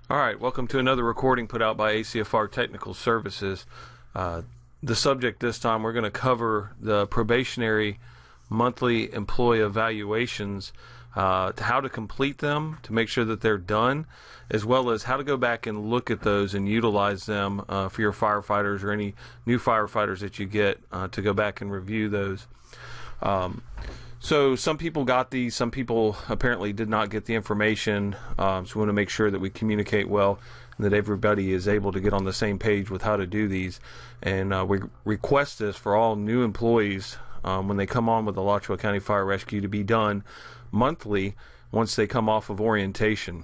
All right, welcome to another recording put out by ACFR Technical Services. The subject this time, we're going to cover the probationary monthly employee evaluations, how to complete them, to make sure that they're done, as well as how to go back and look at those and utilize them for your firefighters or any new firefighters that you get to go back and review those. So some people got these, some people apparently did not get the information, so we want to make sure that we communicate well and that everybody is able to get on the same page with how to do these. And we request this for all new employees when they come on with the Alachua County Fire Rescue to be done monthly once they come off of orientation.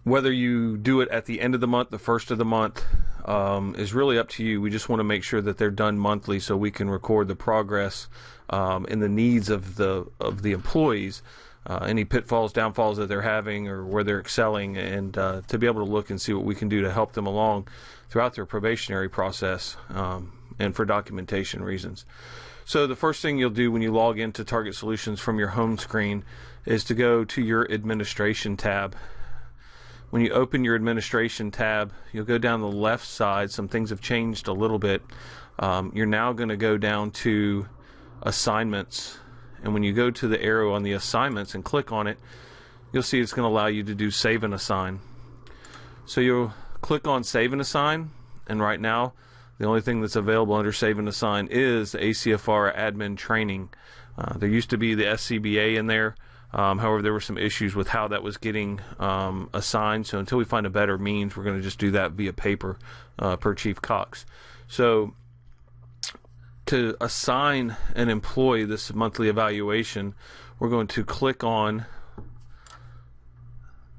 Whether you do it at the end of the month, the first of the month, is really up to you. We just want to make sure that they're done monthly so we can record the progress and the needs of the employees, any pitfalls, downfalls that they're having or where they're excelling, and to be able to look and see what we can do to help them along throughout their probationary process and for documentation reasons. So the first thing you'll do when you log into Target Solutions from your home screen is to go to your administration tab. When you open your administration tab, you'll go down the left side. Some things have changed a little bit. You're now going to go down to assignments, and when you go to the arrow on the assignments and click on it, you'll see it's going to allow you to do save and assign. So you'll click on save and assign, and right now the only thing that's available under save and assign is the ACFR admin training. There used to be the SCBA in there. However, there were some issues with how that was getting assigned, so until we find a better means, we're going to just do that via paper per Chief Cox. So to assign an employee this monthly evaluation, we're going to click on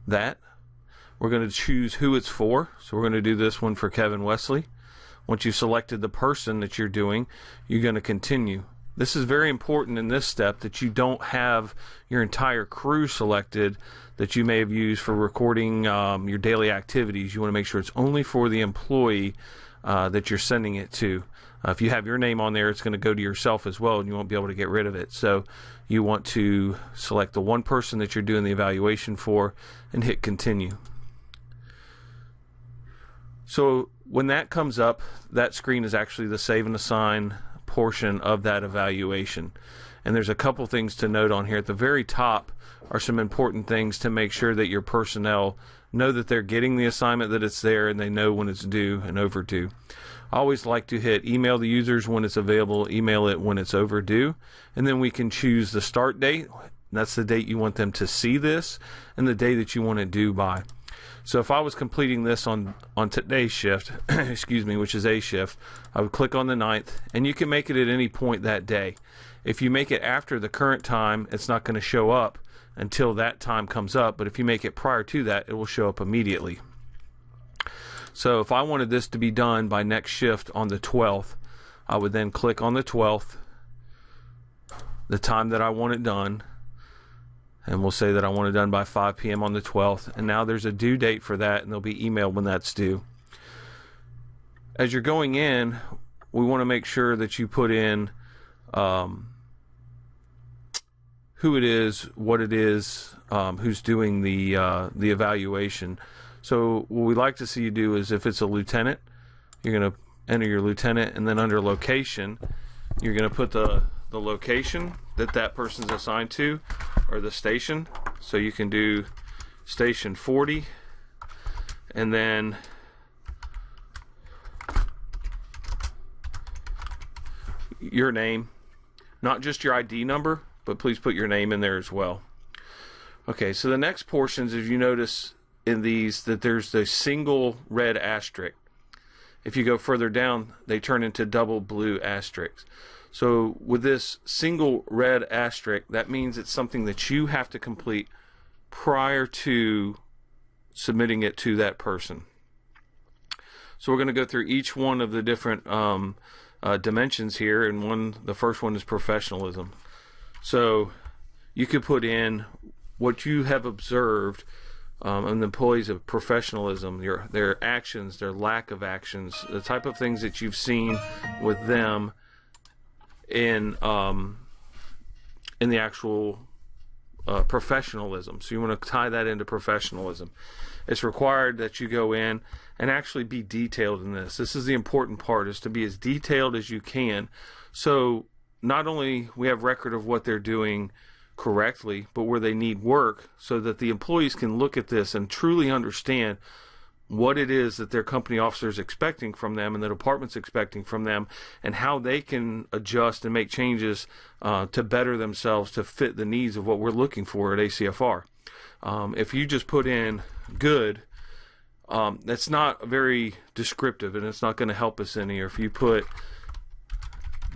that. We're going to choose who it's for, so we're going to do this one for Kevin Wesley. Once you've selected the person that you're doing, you're going to continue. This is very important in this step, that you don't have your entire crew selected that you may have used for recording your daily activities. You want to make sure it's only for the employee that you're sending it to. If you have your name on there, it's going to go to yourself as well, and you won't be able to get rid of it. So you want to select the one person that you're doing the evaluation for and hit continue. So when that comes up, that screen is actually the save and assign portion of that evaluation. And there's a couple things to note on here. At the very top are some important things to make sure that your personnel know that they're getting the assignment, that it's there, and they know when it's due and overdue. I always like to hit email the users when it's available, email it when it's overdue, and then we can choose the start date. That's the date you want them to see this, and the day that you want it due by. So if I was completing this on today's shift, excuse me, which is A shift, I would click on the 9th, and you can make it at any point that day. If you make it after the current time, it's not going to show up until that time comes up, but if you make it prior to that, it will show up immediately. So if I wanted this to be done by next shift on the 12th, I would then click on the 12th, the time that I want it done, and we'll say that I want it done by 5 p.m. on the 12th, and now there's a due date for that, and they'll be emailed when that's due. As you're going in, we want to make sure that you put in who it is, what it is, who's doing the evaluation. So what we like to see you do is, if it's a lieutenant, you're going to enter your lieutenant, and then under location, you're going to put the location that person's assigned to, or the station. So you can do station 40, and then your name, not just your ID number, but please put your name in there as well. Okay, so the next portions, if you notice in these, that there's the single red asterisk. If you go further down, they turn into double blue asterisks. So with this single red asterisk, that means it's something that you have to complete prior to submitting it to that person. So we're going to go through each one of the different dimensions here, and the first one is professionalism. So you could put in what you have observed on the employees of professionalism, their actions, their lack of actions, the type of things that you've seen with them in the actual professionalism. So you want to tie that into professionalism. It's required that you go in and actually be detailed in this. This is the important part, is to be as detailed as you can. So not only we have record of what they're doing correctly, but where they need work, so that the employees can look at this and truly understand what it is that their company officer is expecting from them and the department's expecting from them, and how they can adjust and make changes to better themselves to fit the needs of what we're looking for at ACFR. If you just put in good, that's not very descriptive, and it's not going to help us any. Or if you put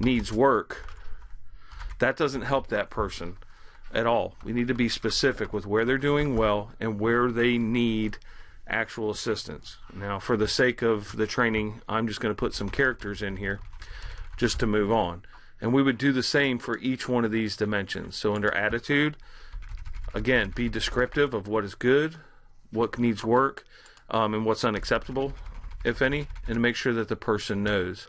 needs work, that doesn't help that person at all. We need to be specific with where they're doing well and where they need actual assistance. Now, for the sake of the training, I'm just going to put some characters in here just to move on. And we would do the same for each one of these dimensions. So under attitude, again, be descriptive of what is good, what needs work, and what's unacceptable, if any, and make sure that the person knows.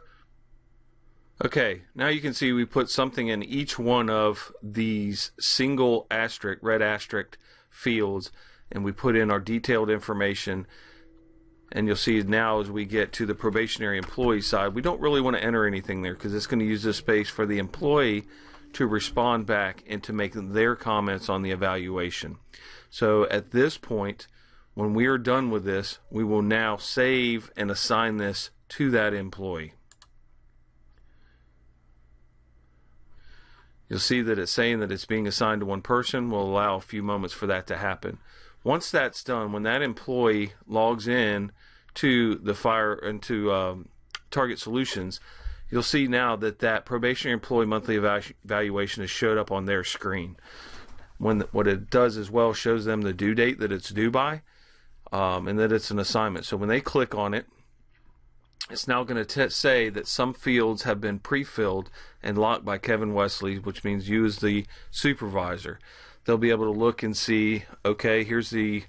Okay, now you can see we put something in each one of these single asterisk, red asterisk fields, and we put in our detailed information. And you'll see now as we get to the probationary employee side, we don't really want to enter anything there, because it's going to use this space for the employee to respond back and to make their comments on the evaluation. So at this point, when we are done with this, we will now save and assign this to that employee. You'll see that it's saying that it's being assigned to one person. We'll allow a few moments for that to happen. Once that's done, when that employee logs in to the Target Solutions, you'll see now that that probationary employee monthly evaluation has showed up on their screen. What it does as well, shows them the due date that it's due by, and that it's an assignment. So when they click on it, it's now going to say that some fields have been pre-filled and locked by Kevin Wesley, which means you as the supervisor. They'll be able to look and see, okay, here's the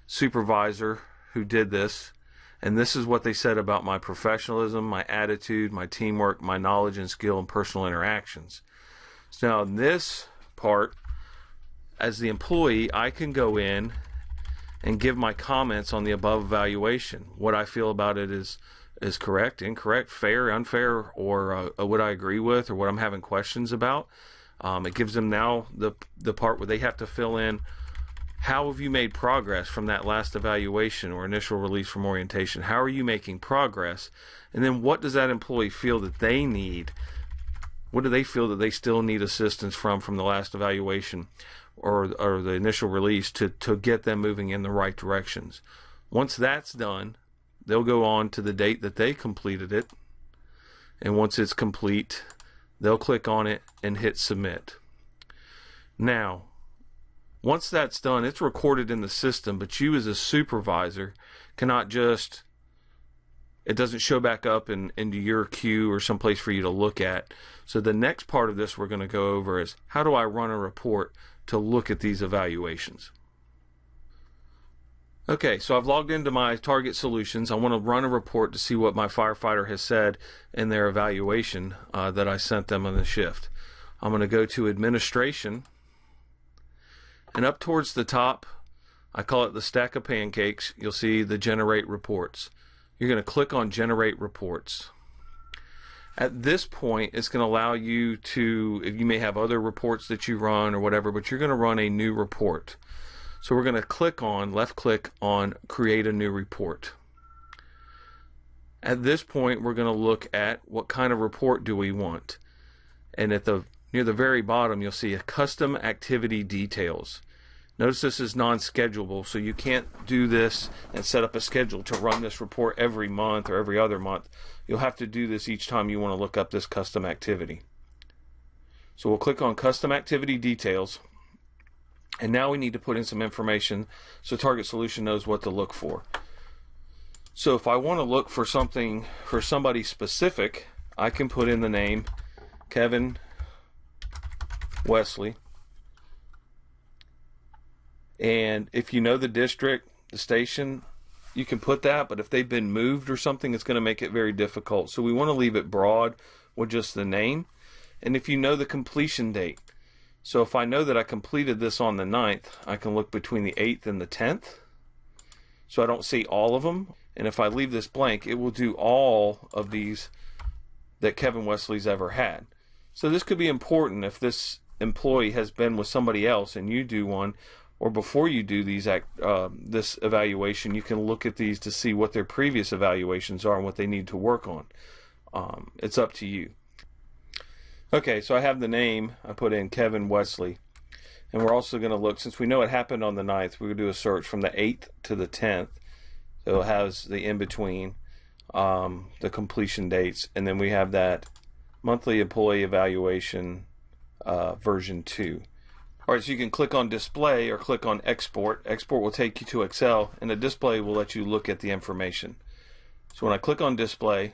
supervisor who did this, and this is what they said about my professionalism, my attitude, my teamwork, my knowledge and skill, and personal interactions. So now in this part, as the employee, I can go in and give my comments on the above evaluation. What I feel about it is correct, incorrect, fair, unfair, or what I agree with, or what I'm having questions about. It gives them now the part where they have to fill in, how have you made progress from that last evaluation or initial release from orientation? How are you making progress? And then what does that employee feel that they need? What do they feel that they still need assistance from the last evaluation or the initial release to get them moving in the right directions? Once that's done, they'll go on to the date that they completed it. And once it's complete, they'll click on it and hit submit. Now, once that's done, it's recorded in the system, but you as a supervisor cannot just, it doesn't show back up into your queue or someplace for you to look at. So the next part of this we're going to go over is, how do I run a report to look at these evaluations? Okay, so I've logged into my Target Solutions. I want to run a report to see what my firefighter has said in their evaluation that I sent them on the shift. I'm going to go to Administration, and up towards the top, I call it the stack of pancakes, you'll see the Generate Reports. You're going to click on Generate Reports. At this point, it's going to allow you to, if you may have other reports that you run or whatever, but you're going to run a new report. So we're going to left click on Create a New Report. At this point, we're going to look at what kind of report do we want. And near the very bottom, you'll see a Custom Activity Details. Notice this is non-schedulable, so you can't do this and set up a schedule to run this report every month or every other month. You'll have to do this each time you want to look up this custom activity. So we'll click on Custom Activity Details. And now we need to put in some information so Target Solution knows what to look for. So if I want to look for something for somebody specific, I can put in the name Kevin Wesley. And if you know the district, the station, you can put that, but if they've been moved or something, it's going to make it very difficult. So we want to leave it broad with just the name. And if you know the completion date, So if I know that I completed this on the 9th, I can look between the 8th and the 10th. So I don't see all of them. And if I leave this blank, it will do all of these that Kevin Wesley's ever had. So this could be important if this employee has been with somebody else and you do one, or before you do these this evaluation, you can look at these to see what their previous evaluations are and what they need to work on. It's up to you. Okay, so I have the name. I put in Kevin Wesley. And we're also going to look, since we know it happened on the 9th, we're going to do a search from the 8th to the 10th. So it has the in-between, the completion dates, and then we have that monthly employee evaluation version 2. Alright, so you can click on display or click on export. Export will take you to Excel, and the display will let you look at the information. So when I click on display,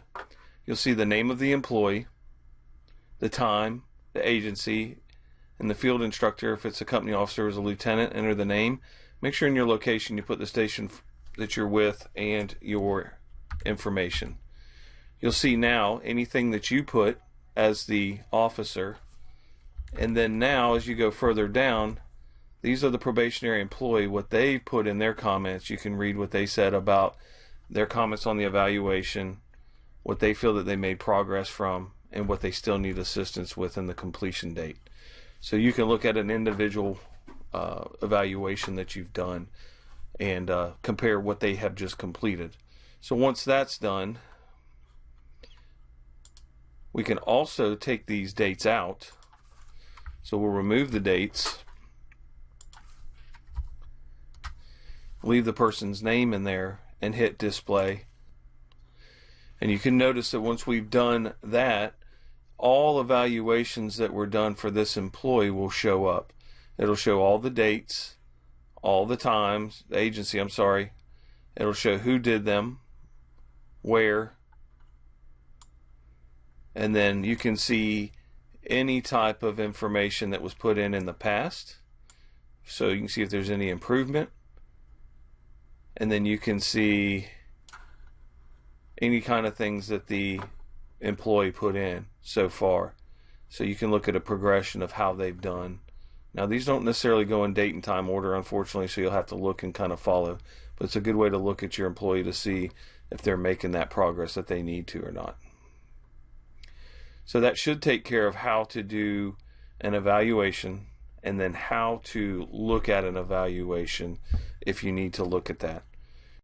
you'll see the name of the employee, the time, the agency, and the field instructor. If it's a company officer or as a lieutenant, enter the name. Make sure in your location you put the station that you're with and your information. You'll see now anything that you put as the officer, and then now as you go further down, these are the probationary employee, what they put in their comments. You can read what they said about their comments on the evaluation, what they feel that they made progress from, and what they still need assistance with in the completion date. So you can look at an individual evaluation that you've done and compare what they have just completed. So once that's done, we can also take these dates out. So we'll remove the dates, leave the person's name in there, and hit display. And you can notice that once we've done that, all evaluations that were done for this employee will show up. It'll show all the dates, all the times, the agency, I'm sorry. It'll show who did them, where, and then you can see any type of information that was put in the past. So you can see if there's any improvement, and then you can see any kind of things that the employee put in so far. So you can look at a progression of how they've done. Now these don't necessarily go in date and time order, unfortunately, so you'll have to look and kind of follow, but it's a good way to look at your employee to see if they're making that progress that they need to or not. So that should take care of how to do an evaluation and then how to look at an evaluation if you need to look at that.